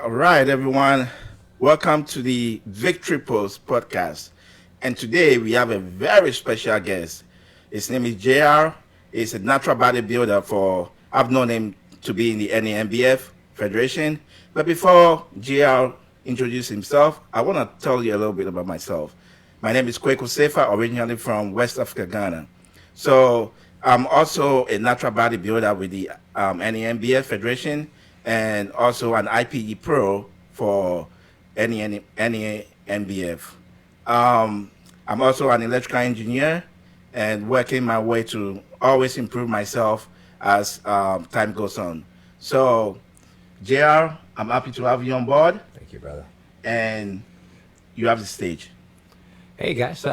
All right, everyone. Welcome to the Victory Post podcast. And today we have a very special guest. His name is JR. He's a natural bodybuilder I've known him to be in the NANBF Federation. But before JR introduces himself, I want to tell you a little bit about myself. My name is Kweku Sefa, originally from West Africa, Ghana. So I'm also a natural bodybuilder with the NANBF Federation and also an IPE Pro for NANBF. I'm also an electrical engineer and working my way to always improve myself as time goes on. So, JR, I'm happy to have you on board. Thank you, brother. And you have the stage. Hey guys,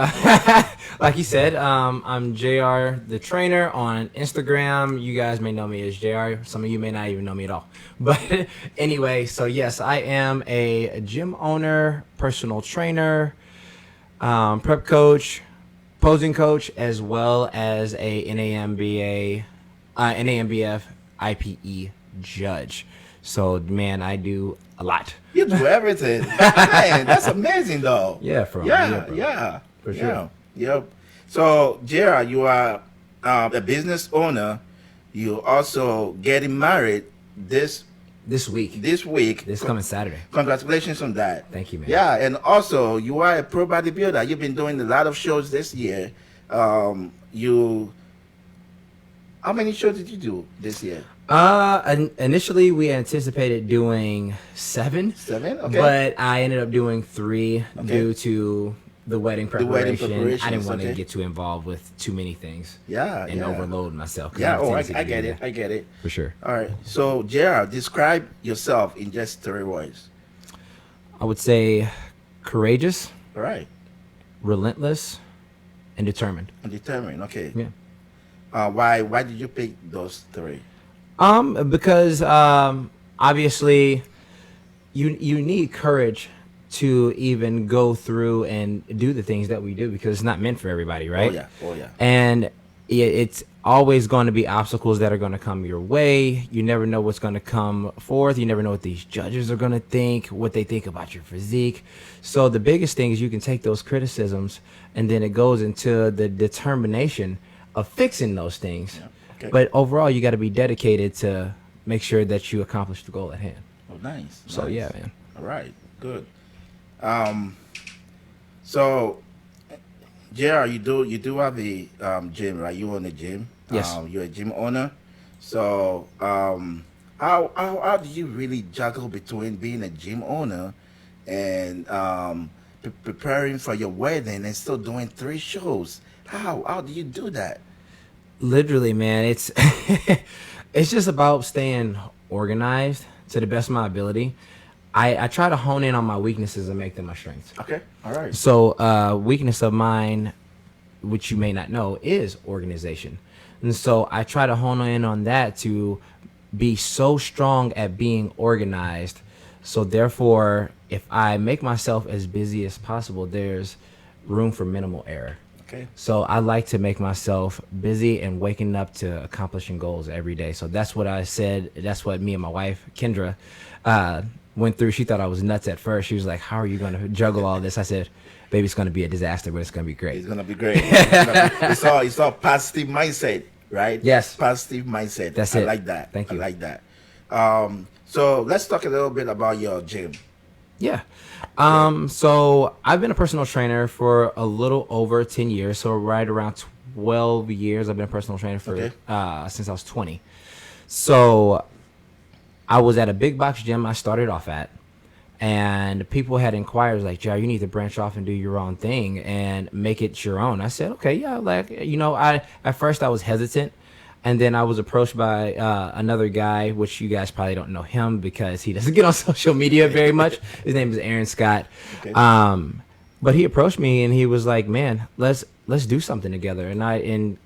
like you said, I'm JR the trainer on Instagram. You guys may know me as JR. Some of you may not even know me at all. But anyway, so yes, I am a gym owner, personal trainer, prep coach, posing coach, as well as a NANBF IPE judge. So man, I do a lot. You do everything. Man, that's amazing though. Yeah, For sure. Yep. So, JR, you are a business owner. You also getting married this week. This coming Saturday. Congratulations on that. Thank you, man. Yeah, and also you are a pro bodybuilder. You've been doing a lot of shows this year. How many shows did you do this year? Initially we anticipated doing 7. 7? Okay. But I ended up doing 3 due to the wedding preparation. I didn't want to get too involved with too many things. And overload myself. Yeah, I get it. For sure. All right. So, JR, describe yourself in just 3 words. I would say courageous. All right. Relentless and determined. Okay. Yeah. Why did you pick those 3? Because obviously you need courage to even go through and do the things that we do, because it's not meant for everybody, right? Oh yeah. And it's always going to be obstacles that are going to come your way. You never know what's going to come forth. You never know what these judges are going to think, what they think about your physique. So the biggest thing is you can take those criticisms and then it goes into the determination of fixing those things. Yeah. Okay. But overall, you got to be dedicated to make sure that you accomplish the goal at hand. Oh, nice. So yeah, man. All right, good. So, JR, you do have a gym, right? You own a gym. Yes. You're a gym owner. So, how do you really juggle between being a gym owner and preparing for your wedding and still doing 3 shows? How do you do that? Literally, man, it's it's just about staying organized to the best of my ability. I try to hone in on my weaknesses and make them my strengths. Okay, all right. So weakness of mine, which you may not know, is organization. And so I try to hone in on that to be so strong at being organized. So therefore, if I make myself as busy as possible, there's room for minimal error. Okay. So I like to make myself busy and waking up to accomplishing goals every day. So that's what I said. That's what me and my wife, Kendra, went through. She thought I was nuts at first. She was like, how are you going to juggle all this? I said, baby, it's going to be a disaster, but it's going to be great. It's going to be great. It's all positive mindset, right? Yes. Positive mindset. That's I it. like that. Thank you. I like that. So let's talk a little bit about your gym. Yeah. So I've been a personal trainer for a little over 10 years. So right around 12 years, I've been a personal trainer for since I was 20. So I was at a big box gym I started off at, and people had inquired like, "Joe, you need to branch off and do your own thing and make it your own." I said, "Okay, yeah." Like, at first I was hesitant. And then I was approached by another guy, which you guys probably don't know him because he doesn't get on social media very much. His name is Aaron Scott. Okay. But he approached me and he was like, "Man, let's do something together." And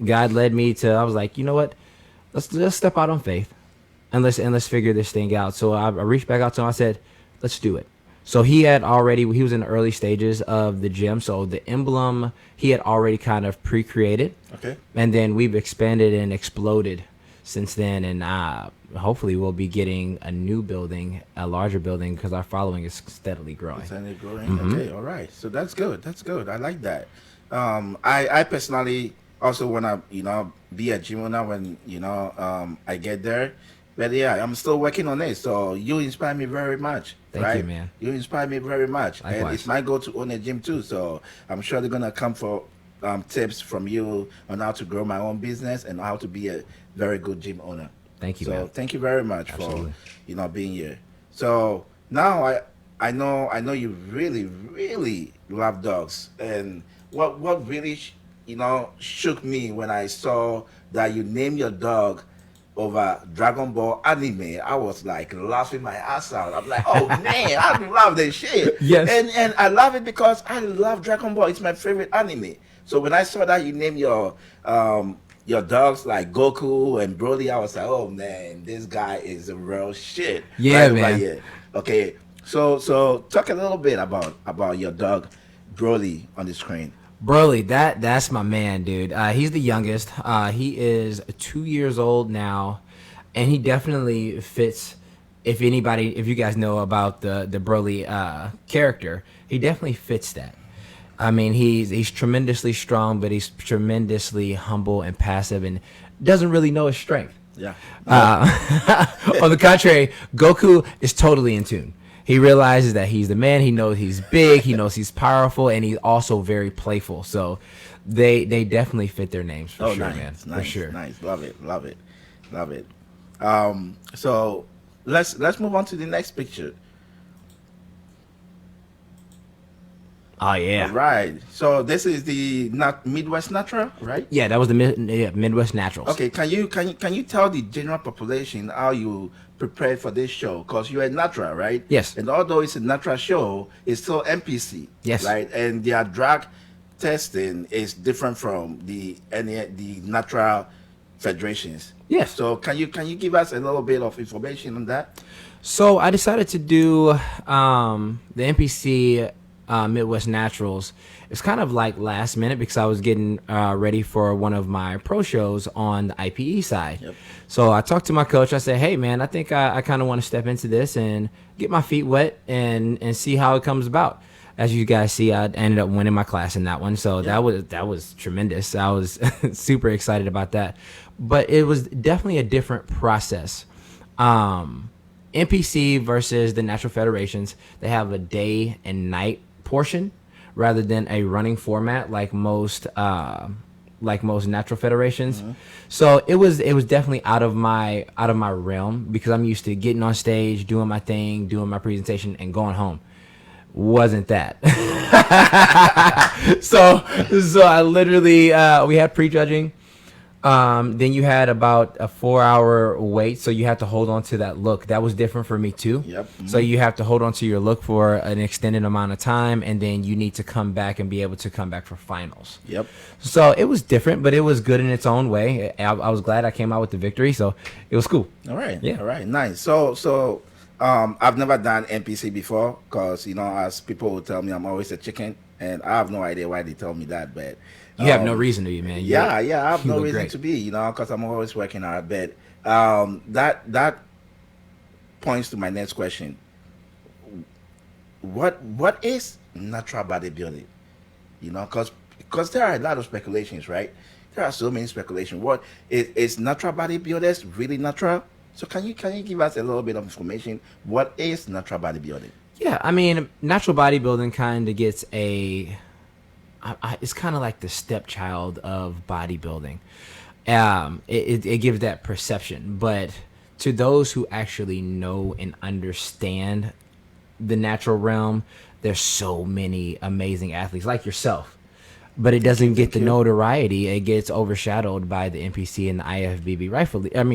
God led me to. I was like, you know what? Let's step out on faith, and let's figure this thing out. So I reached back out to him. I said, "Let's do it." So he was in the early stages of the gym. So the emblem he had already kind of pre-created. Okay. And then we've expanded and exploded since then, and hopefully we'll be getting a new building, a larger building, because our following is steadily growing. Steadily growing. Okay, all right. So that's good. That's good. I like that. I personally also want to, be a gym owner when, I get there. But yeah, I'm still working on it. So you inspire me very much. Thank you, man. You inspire me very much. Likewise. And it's my goal to own a gym too. So I'm sure they're going to come for tips from you on how to grow my own business and how to be a very good gym owner. Thank you, so man. Thank you very much Absolutely. for, being here. So now I know you really, really love dogs. And what really, shook me when I saw that you named your dog over Dragon Ball anime, I was like laughing my ass out. I'm like, oh man, I love this shit. Yes. And I love it because I love Dragon Ball. It's my favorite anime. So when I saw that you named your dogs like Goku and Broly, I was like, oh man, this guy is a real shit. Yeah, right man. over here. Okay. So talk a little bit about your dog Broly on the screen. Broly, that's my man, dude. He's the youngest. He is 2 years old now, and he definitely fits. If you guys know about the Broly character, he definitely fits that. I mean, he's tremendously strong, but he's tremendously humble and passive, and doesn't really know his strength. Yeah. On the contrary, Goku is totally in tune. He realizes that he's the man. He knows he's big. He knows he's powerful, and he's also very playful. So they definitely fit their names for sure, nice, man. Nice, for sure. Nice. Love it. So let's move on to the next picture. Oh yeah. All right. So this is the Midwest Natural, right? Yeah, that was the Midwest Naturals. Okay. Can you tell the general population how you prepared for this show? Because you're a natural, right? Yes. And although it's a natural show, it's still NPC. Yes. Right. And their drug testing is different from the natural federations. Yes. So can you give us a little bit of information on that? So I decided to do the NPC Midwest Naturals. It's kind of like last minute because I was getting ready for one of my pro shows on the IPE side. Yep. So I talked to my coach. I said, hey, man, I think I kind of want to step into this and get my feet wet and see how it comes about. As you guys see, I ended up winning my class in that one. So that was tremendous. I was super excited about that. But it was definitely a different process. NPC versus the natural federations, they have a day and night portion rather than a running format like most natural federations. Mm-hmm. So it was definitely out of my realm because I'm used to getting on stage, doing my thing, doing my presentation, and going home. Wasn't that. so I literally we had prejudging. Then you had about a 4-hour wait, so you have to hold on to that look. That was different for me too. Yep. Mm-hmm. So you have to hold on to your look for an extended amount of time, and then you need to come back and be able to come back for finals. Yep. So it was different, but it was good in its own way. I was glad I came out with the victory, so it was cool. All right. Yeah. All right. Nice. So I've never done NPC before because, as people will tell me, I'm always a chicken, and I have no idea why they tell me that, but you have no reason to be, man. I have no reason great. to be, because I'm always working hard. But that points to my next question. What is natural bodybuilding? Because there are a lot of speculations, right? There are so many speculations. What is natural bodybuilders really natural? So can you give us a little bit of information? What is natural bodybuilding? Yeah, I mean, natural bodybuilding kind of gets it's kind of like the stepchild of bodybuilding. It gives that perception, but to those who actually know and understand the natural realm, there's so many amazing athletes like yourself. But it doesn't get the notoriety. It gets overshadowed by the NPC and the IFBB,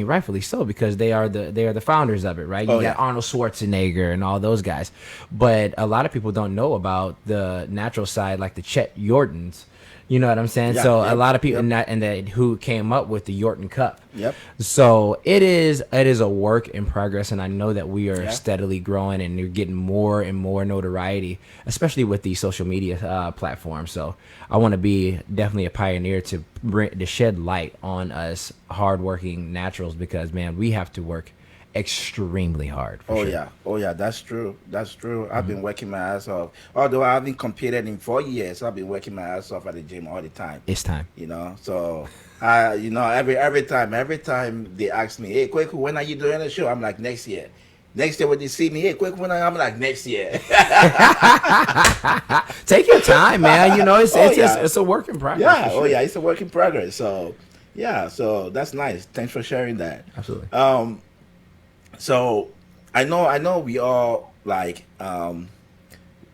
rightfully so, because they are the founders of it, right? You got Arnold Schwarzenegger and all those guys. But a lot of people don't know about the natural side, like the Chet Jordans, You know what I'm saying? Yeah, So a yep, lot of people yep. and that who came up with the Yorton Cup. Yep. So it is a work in progress, and I know that we are Yeah. steadily growing, and you're getting more and more notoriety, especially with these social media platforms. So I want to be definitely a pioneer to shed light on us hardworking naturals, because man, we have to work extremely hard. For Oh sure. yeah, oh yeah, that's true. That's true. I've been working my ass off. Although I haven't competed in 4 years, I've been working my ass off at the gym all the time. It's time. You know, so every time they ask me, "Hey, Quick, when are you doing the show?" I'm like, "Next year." Next year when they see me, "Hey, Quick, I'm like, "Next year." Take your time, man. You know, it's Oh, it's yeah. it's a work in progress. Yeah, for oh sure. yeah, it's a work in progress. So yeah, so that's nice. Thanks for sharing that. Absolutely. So I know we all like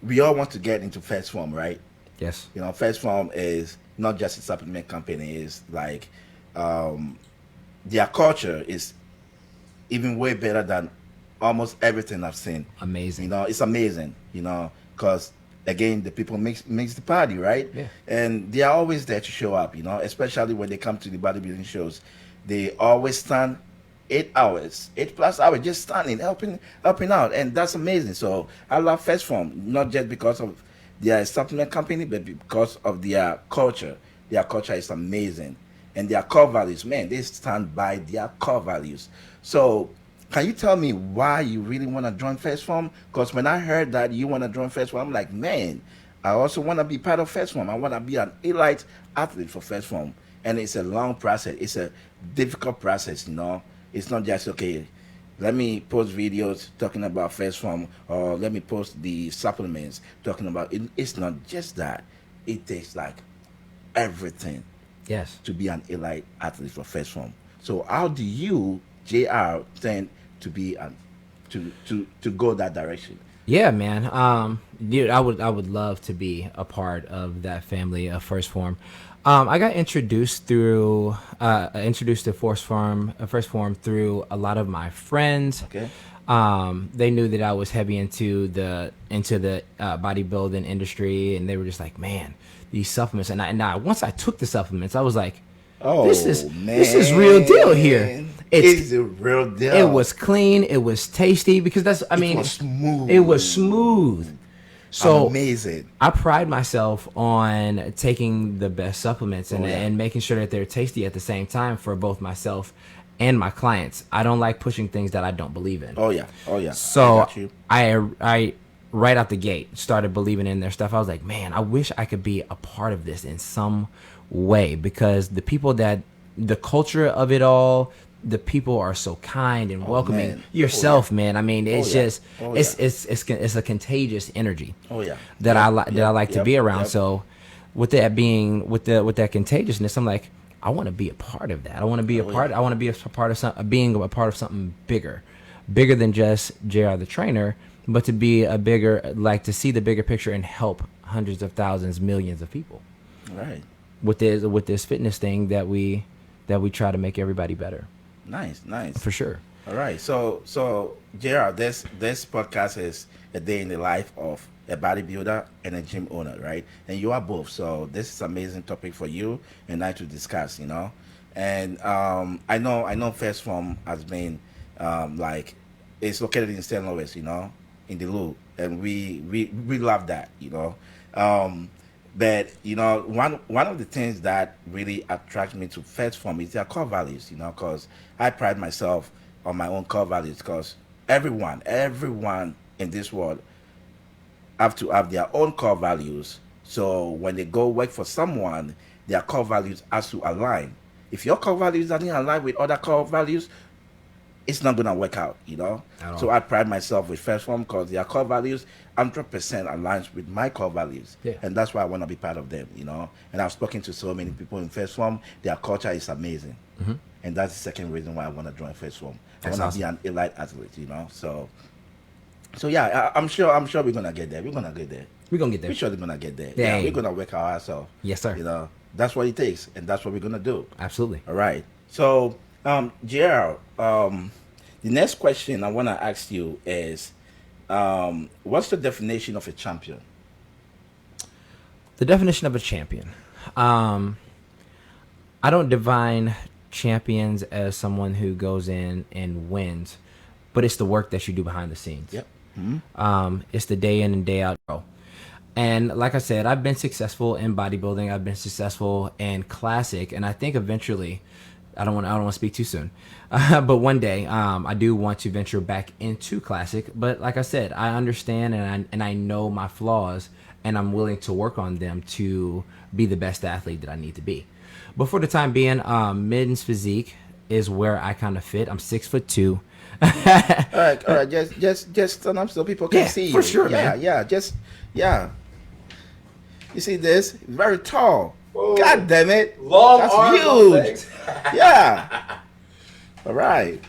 we all want to get into first form, right? Yes. You know, first form is not just a supplement company, it's like um their culture is even way better than almost everything I've seen. Amazing. You know, it's amazing, you know, because again, the people makes the party, right? Yeah. And they are always there to show up, you know, especially when they come to the bodybuilding shows. They always stand 8 hours, 8+ hours, just standing, helping out, and that's amazing. So I love First Form, not just because of their supplement company, but because of their culture. Their culture is amazing, and their core values, man, they stand by their core values. So can you tell me why you really want to join First Form? Because when I heard that you want to join First Form, I'm like, man, I also want to be part of First Form. I want to be an elite athlete for First Form. And it's a long process. It's a difficult process, you know. It's not just, okay, let me post videos talking about First Form, or let me post the supplements talking about it. It's not just that. It takes like everything Yes. to be an elite athlete for First Form. So how do you, JR, tend to be an to go that direction? Yeah, man. Dude, I would love to be a part of that family of First Form. I got introduced to First Form through a lot of my friends. Okay. They knew that I was heavy into the bodybuilding industry, and they were just like, man, these supplements. And I once I took the supplements, I was like, Oh, this is man. this is real deal here. It's a real deal. It was clean. It was tasty, because It was smooth. It was smooth. So amazing. I pride myself on taking the best supplements and, Oh, yeah. and making sure that they're tasty at the same time for both myself and my clients. I don't like pushing things that I don't believe in. Oh yeah. Oh yeah. I So got you. I right out the gate started believing in their stuff. I was like, man, I wish I could be a part of this in some way, because the culture of it all, the people are so kind and welcoming. man. Yourself, Oh, yeah. man. I mean, it's yeah. just Oh, it's, yeah. it's a contagious energy Oh yeah. that Yep, that I like to yep, be around. yep. So with that being with that contagiousness, I'm like, I want to be a part of that. I want to be a part. I want to be a part of being a part of something bigger than just JR the trainer, but to be to see the bigger picture and help hundreds of thousands, millions of people Right. with this fitness thing that we try to make everybody better, Nice. for sure. All right. So JR, this podcast is a day in the life of a bodybuilder and a gym owner, right? And you are both. So this is an amazing topic for you and I to discuss, you know. And I know First Form has been like it's located in St. Louis, you know, in the Loop, and we love that, you know. But you know, one of the things that really attracts me to First Form is their core values, you know, because I pride myself on my own core values, because everyone in this world have to have their own core values. So when they go work for someone, their core values has to align. If your core values doesn't align with other core values, it's not gonna work out, you know. At all. So I pride myself with First Form because their core values 100% aligns with my core values, Yeah. and that's why I want to be part of them, you know. And I've spoken to so many people in First Form. Their culture is amazing, and that's the second reason why I want to join First Form. I That's want to be awesome. an elite athlete, you know. So yeah, I'm sure we're gonna get there. We're gonna get there. We're gonna get there. We're surely gonna get there. Yeah. Yeah, we're gonna work our ass off. Yes, sir. You know, that's what it takes, and that's what we're gonna do. Absolutely. All right. So, JR, the next question I want to ask you is, what's the definition of a champion? The definition of a champion. I don't define champions as someone who goes in and wins, but it's the work that you do behind the scenes. Yep. It's the day in and day out. And like I said, I've been successful in bodybuilding. I've been successful in classic, and I think eventually, I don't want to speak too soon, but one day, I do want to venture back into classic. But like I said, I understand and I know my flaws, and I'm willing to work on them to be the best athlete that I need to be. But for the time being, men's physique is where I kind of fit. I'm 6'2". All right. Just stand up so people can see you. For sure, yeah, man. Yeah. You see this? Very tall. Whoa. God damn it! Long That's arms, huge. long legs. Yeah. All right.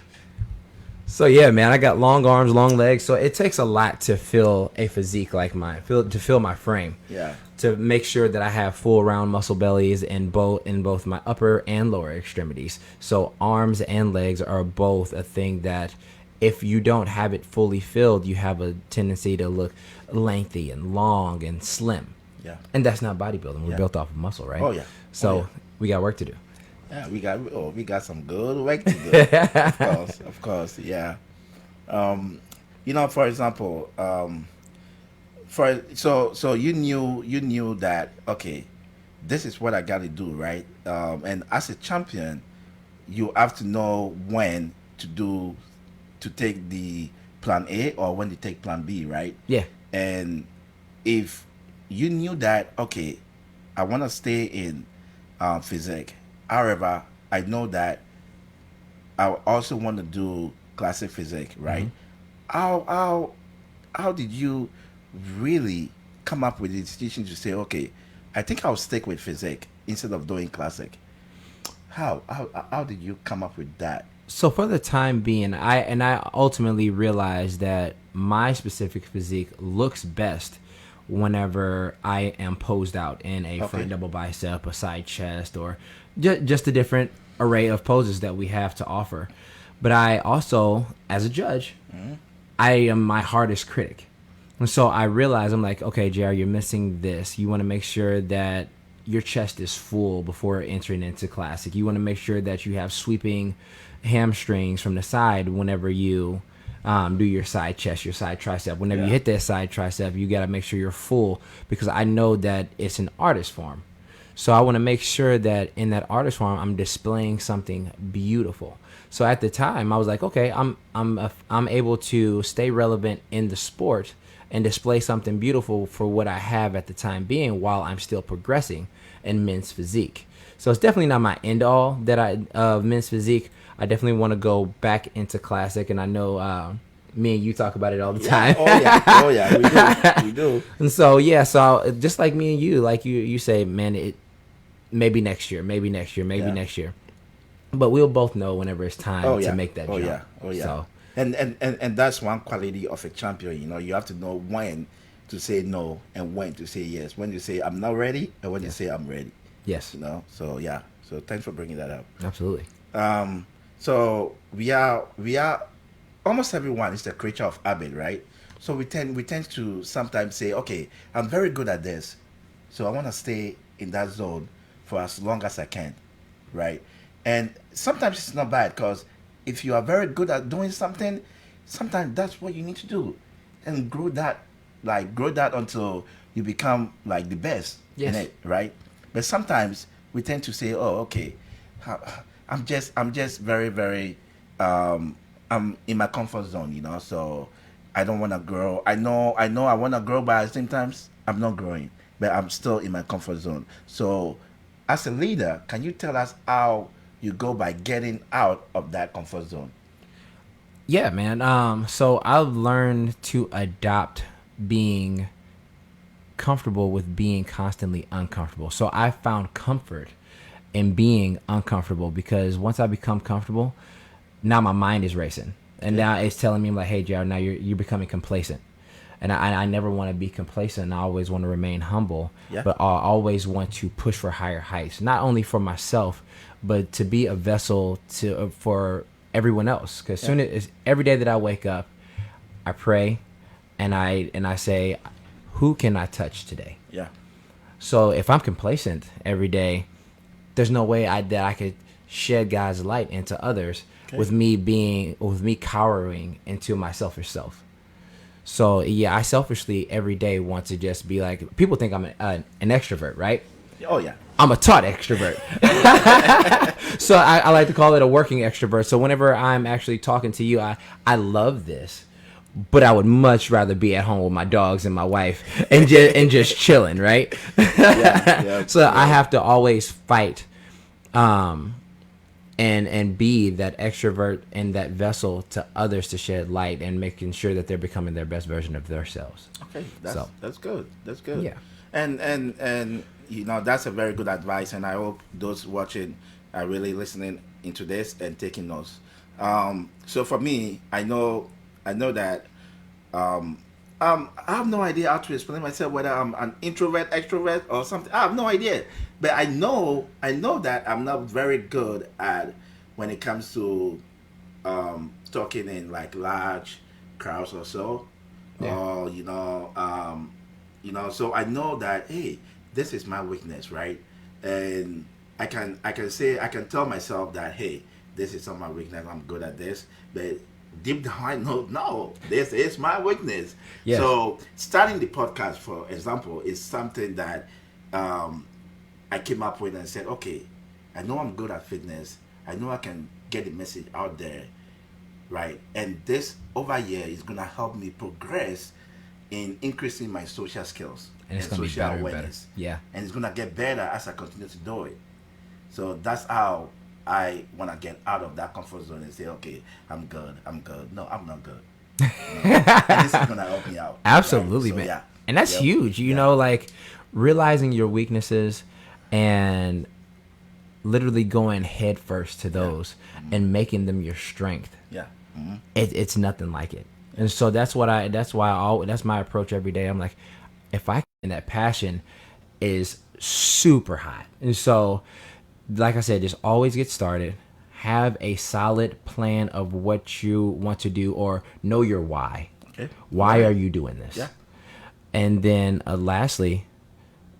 So yeah, man, I got long arms, long legs. So it takes a lot to fill a physique like mine, to fill my frame. Yeah. To make sure that I have full round muscle bellies in both my upper and lower extremities. So arms and legs are both a thing that if you don't have it fully filled, you have a tendency to look lengthy and long and slim. Yeah. And that's not bodybuilding. We're built off of muscle, right? Oh yeah. So we got work to do. Yeah, we got some good work to do. Of course, yeah. For example, so you knew that, okay, this is what I got to do, right? And as a champion, you have to know when to take the plan A or when to take plan B, right? Yeah. And if you knew that, okay, I want to stay in physique. However, I know that I also want to do classic physique, right? Mm-hmm. How did you really come up with the decision to say, okay, I think I'll stick with physique instead of doing classic? How did you come up with that? So for the time being, I ultimately realized that my specific physique looks best whenever I am posed out in a front double bicep, a side chest, or just a different array of poses that we have to offer. But I also, as a judge, I am my hardest critic. And so I realize, I'm like, okay, JR, you're missing this. You want to make sure that your chest is full before entering into classic. You want to make sure that you have sweeping hamstrings from the side whenever you do your side chest, your side tricep. Whenever you hit that side tricep, you got to make sure you're full, because I know that it's an artist form. So I want to make sure that in that artist form, I'm displaying something beautiful. So at the time, I was like, okay, I'm able to stay relevant in the sport and display something beautiful for what I have at the time being, while I'm still progressing in men's physique. So it's definitely not my end all of men's physique. I definitely want to go back into classic, and I know me and you talk about it all the time. Oh yeah, we do. And so so just like me and you, like you say, man, it maybe next year, maybe next year. But we'll both know whenever it's time to make that jump. Oh yeah. So, and that's one quality of a champion. You have to know when to say no and when to say yes. When you say I'm not ready, and when you say I'm ready. Yes. So yeah. So thanks for bringing that up. Absolutely. So we are almost everyone is a creature of habit, right? So we tend to sometimes say, okay, I'm very good at this, so I want to stay in that zone for as long as I can, right? And sometimes it's not bad, because if you are very good at doing something, sometimes that's what you need to do, and grow that until you become like the best in it, right? But sometimes we tend to say, oh, okay, I'm just very, very, I'm in my comfort zone, so I don't want to grow. I know I want to grow, but at the same time, I'm not growing, but I'm still in my comfort zone. So as a leader, can you tell us how you go by getting out of that comfort zone? Yeah, man. So I've learned to adopt being comfortable with being constantly uncomfortable. So I found comfort in being uncomfortable, because once I become comfortable, now my mind is racing, and now it's telling me, I'm like, hey, Jared, now you're becoming complacent. And I never want to be complacent. I always want to remain humble, but I always want to push for higher heights, not only for myself, but to be a vessel for everyone else. Because soon as every day that I wake up, I pray, and I say, who can I touch today? Yeah. So if I'm complacent every day, there's no way that I could shed God's light into others with me cowering into my selfish self. So yeah, I selfishly every day want to just be like, people think I'm an extrovert, right? Oh yeah. I'm a taught extrovert. So I like to call it a working extrovert. So whenever I'm actually talking to you, I love this, but I would much rather be at home with my dogs and my wife and just chilling, right? So I have to always fight, and be that extrovert and that vessel to others to shed light and making sure that they're becoming their best version of themselves. Okay, So that's good. That's good. yeah. And you know that's a very good advice, and I hope those watching are really listening into this and taking notes. So for me, I know that I have no idea how to explain myself whether I'm an introvert, extrovert, or something. I have no idea, but I know that I'm not very good at when it comes to talking in like large crowds or so, Yeah. or So I know that hey, this is my weakness, right? And I can tell myself that hey, this is not my weakness. I'm good at this, but deep down I know no, this is my weakness. Yes. So starting the podcast, for example, is something that um, I came up with and said, okay, I know I'm good at fitness. I know I can get the message out there, right? And this over here is gonna help me progress in increasing my social skills And it's and gonna be social better and better. awareness. Yeah. And it's gonna get better as I continue to do it. So that's how I wanna get out of that comfort zone and say, okay, I'm good. I'm good. No, I'm not good. And this is gonna help me out. Absolutely, right? So, man. yeah. And that's Yep. huge. You Yeah. know, like realizing your weaknesses and literally going head first to those and making them your strength. Yeah. Hmm. It's nothing like it. And so that's that's my approach every day. I'm like, if I can, that passion is super hot. And so, like I said, just always get started. Have a solid plan of what you want to do, or know your why. Okay. Why Right. are you doing this? Yeah. And then lastly,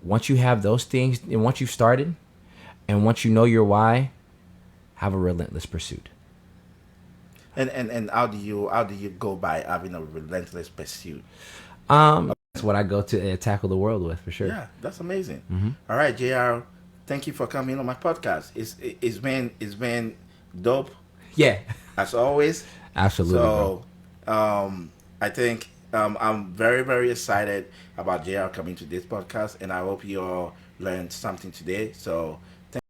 once you have those things, and once you've started, and once you know your why, have a relentless pursuit. And how do you go by having a relentless pursuit? That's what I go to tackle the world with, for sure. Yeah, that's amazing. All right, JR, thank you for coming on my podcast. It's been dope Yeah, as always. absolutely, bro. So I think I'm very very excited about JR coming to this podcast, and I hope you all learned something today. So